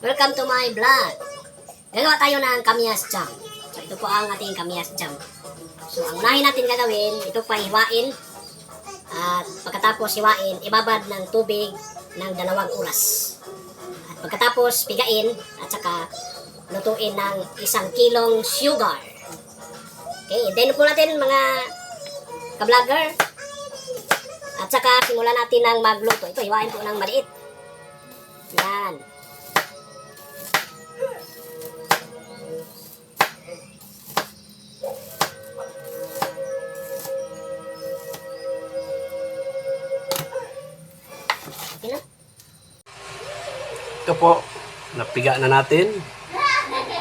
Welcome to my vlog. Gagawa tayo ng kamyas jam. So ito po ang ating kamyas jam. So ang unahin natin gagawin, ito pa hiwain. At pagkatapos hiwain, ibabad ng tubig ng 2 oras. At pagkatapos pigain at saka lutuin ng 1 kilong sugar. Okay, then po natin mga ka-vlogger. At saka simulan natin ng magluto. Ito, hiwain po ng maliit. Yan. Okay na. Ito po, napiga na natin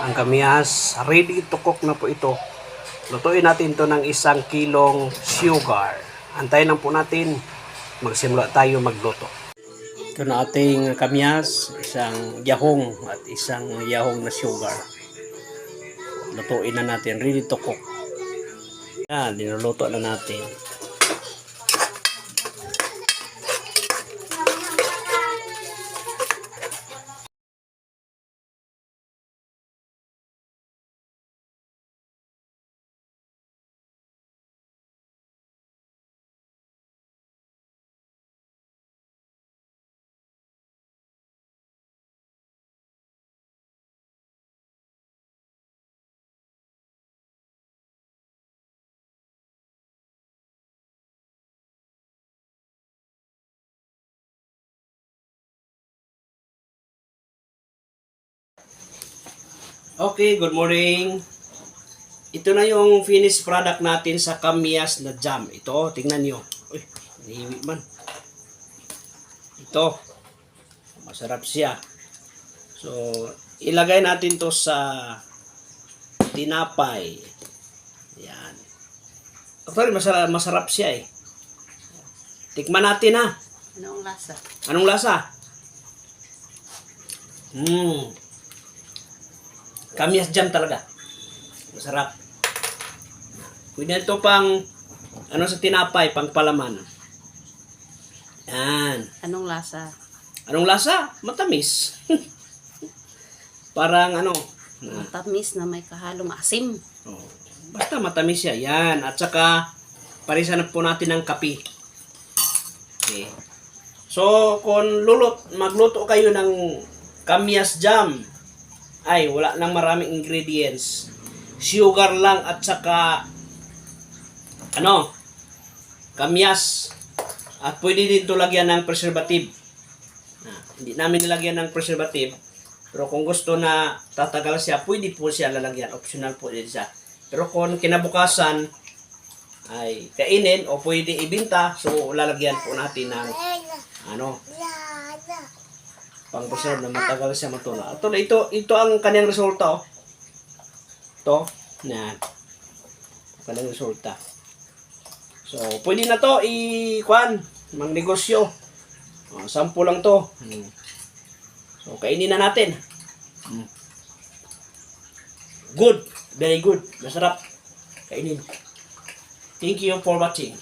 ang kamyas. Ready to cook na po ito. Lutuin natin ito ng 1 kilong sugar. Antayin lang po natin. Magsimula tayo magluto. Ito na ating kamyas. 1 yahong at 1 yahong na sugar. Lutuin na natin. Ready to cook. Yan, linuluto na natin. Okay, good morning. Ito na yung finished product natin sa kamyas na jam. Ito, tingnan nyo. Uy, nahiwi man. Ito, masarap siya. So, ilagay natin to sa tinapay. Yan. Actually, masarap siya eh. Tikman natin ha. Anong lasa? Anong lasa? Kamyas jam talaga. Masarap. Pwede ito pang sa tinapay, pang palaman. Yan. Anong lasa? Anong lasa? Matamis. Parang Matamis na may kahalong asim. oh, basta matamis siya. Yan. At saka, parisan po natin ng kape. Okay. So, kung magluto kayo ng kamyas jam, ay wala nang maraming ingredients. Sugar lang at saka kamyas. At pwede din ito lagyan ng preservative. Hindi namin nilagyan ng preservative. Pero kung gusto na tatagal siya, pwede po siya lalagyan. Optional po din siya. Pero kung kinabukasan ay kainin o pwede ibinta, so lalagyan po natin ng pang-preserve na matagal siya matuna. Ito ang kanyang resulta. Oh. Ito. Yan. Kanyang resulta. So, pwede na to mag-negosyo. Sample lang to. So, kainin na natin. Good. Very good. Masarap. Kainin. Thank you for watching.